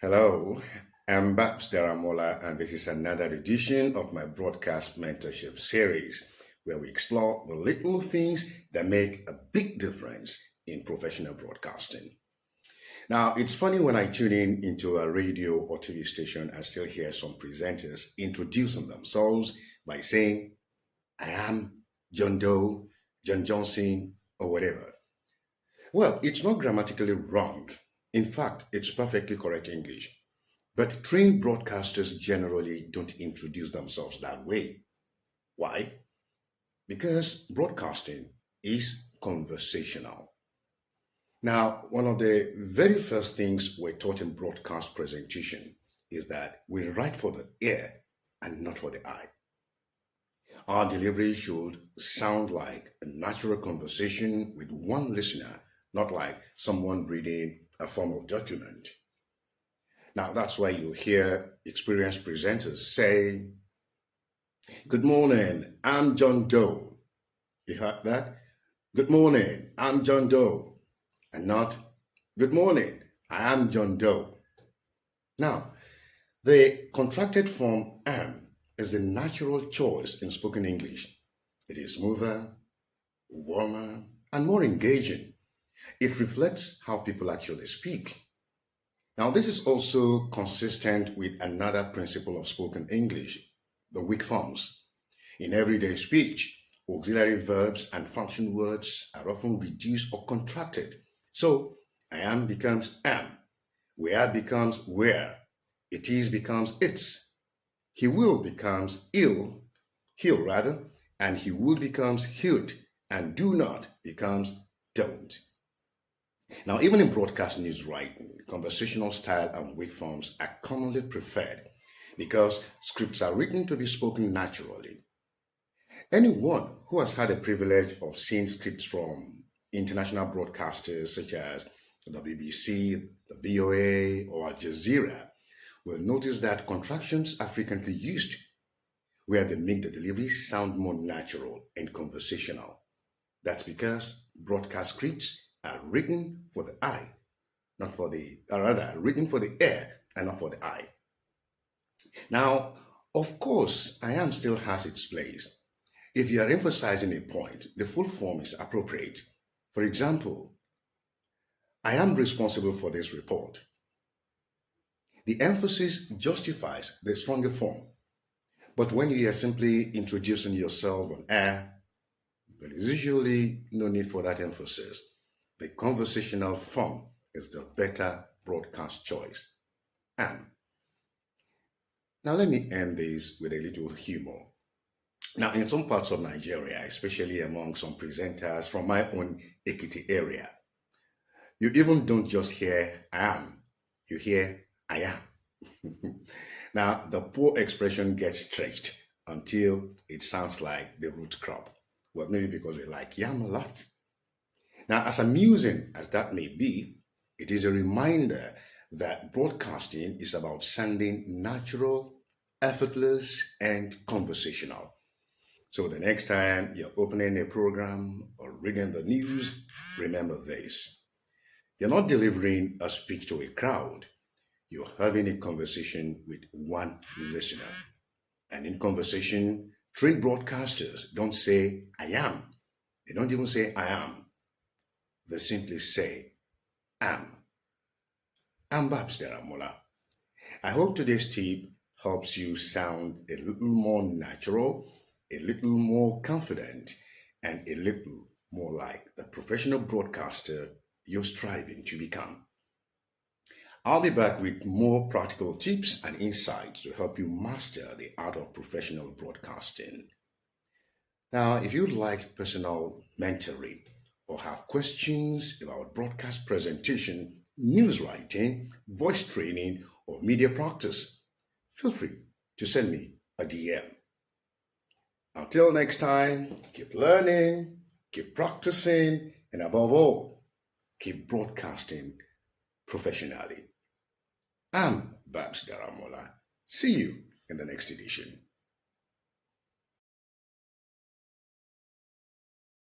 Hello, I'm Babs Daramola, and this is another edition of my broadcast mentorship series where we explore the little things that make a big difference in professional broadcasting. Now, it's funny when I tune in into a radio or TV station and still hear some presenters introducing themselves by saying, I am John Doe, John Johnson, or whatever. Well, it's not grammatically wrong. In fact, it's perfectly correct English. But trained broadcasters generally don't introduce themselves that way. Why? Because broadcasting is conversational. Now, one of the very first things we're taught in broadcast presentation is that we write for the ear and not for the eye. Our delivery should sound like a natural conversation with one listener, not like someone reading a formal document. Now, that's why you'll hear experienced presenters say, Good morning, I'm John Doe. You heard that? Good morning, I'm John Doe. And not, Good morning, I am John Doe. Now, the contracted form am is the natural choice in spoken English. It is smoother, warmer, and more engaging. It reflects how people actually speak. Now, this is also consistent with another principle of spoken English, the weak forms. In everyday speech, auxiliary verbs and function words are often reduced or contracted. So, I am becomes am, where becomes where, it is becomes its, he will becomes he'll rather, and he would becomes he'd, and do not becomes don't. Now, even in broadcast news writing, conversational style and weak forms are commonly preferred because scripts are written to be spoken naturally. Anyone who has had the privilege of seeing scripts from international broadcasters such as the BBC, the VOA, or Al Jazeera will notice that contractions are frequently used where they make the delivery sound more natural and conversational. That's because broadcast scripts are written for the eye, not for the, or rather, written for the ear and not for the eye. Now, of course, I am still has its place. If you are emphasizing a point, the full form is appropriate. For example, I am responsible for this report. The emphasis justifies the stronger form. But when you are simply introducing yourself on air, there is usually no need for that emphasis. The conversational form is the better broadcast choice. And now let me end this with a little humor. Now, in some parts of Nigeria, especially among some presenters from my own Ekiti area, you even don't just hear I am, you hear I am. Now, the poor expression gets stretched until it sounds like the root crop. Well, maybe because we like yam a lot. Now, as amusing as that may be, it is a reminder that broadcasting is about sounding natural, effortless, and conversational. So the next time you're opening a program or reading the news, remember this. You're not delivering a speech to a crowd, you're having a conversation with one listener. And in conversation, trained broadcasters don't say, I am. They don't even say, I am. They simply say, am. I'm Babs Daramola. I hope today's tip helps you sound a little more natural, a little more confident, and a little more like the professional broadcaster you're striving to become. I'll be back with more practical tips and insights to help you master the art of professional broadcasting. Now, if you'd like personal mentoring or have questions about broadcast presentation, news writing, voice training, or media practice, feel free to send me a DM. Until next time, keep learning, keep practicing, and above all, keep broadcasting professionally. I'm Babs Daramola. See you in the next edition.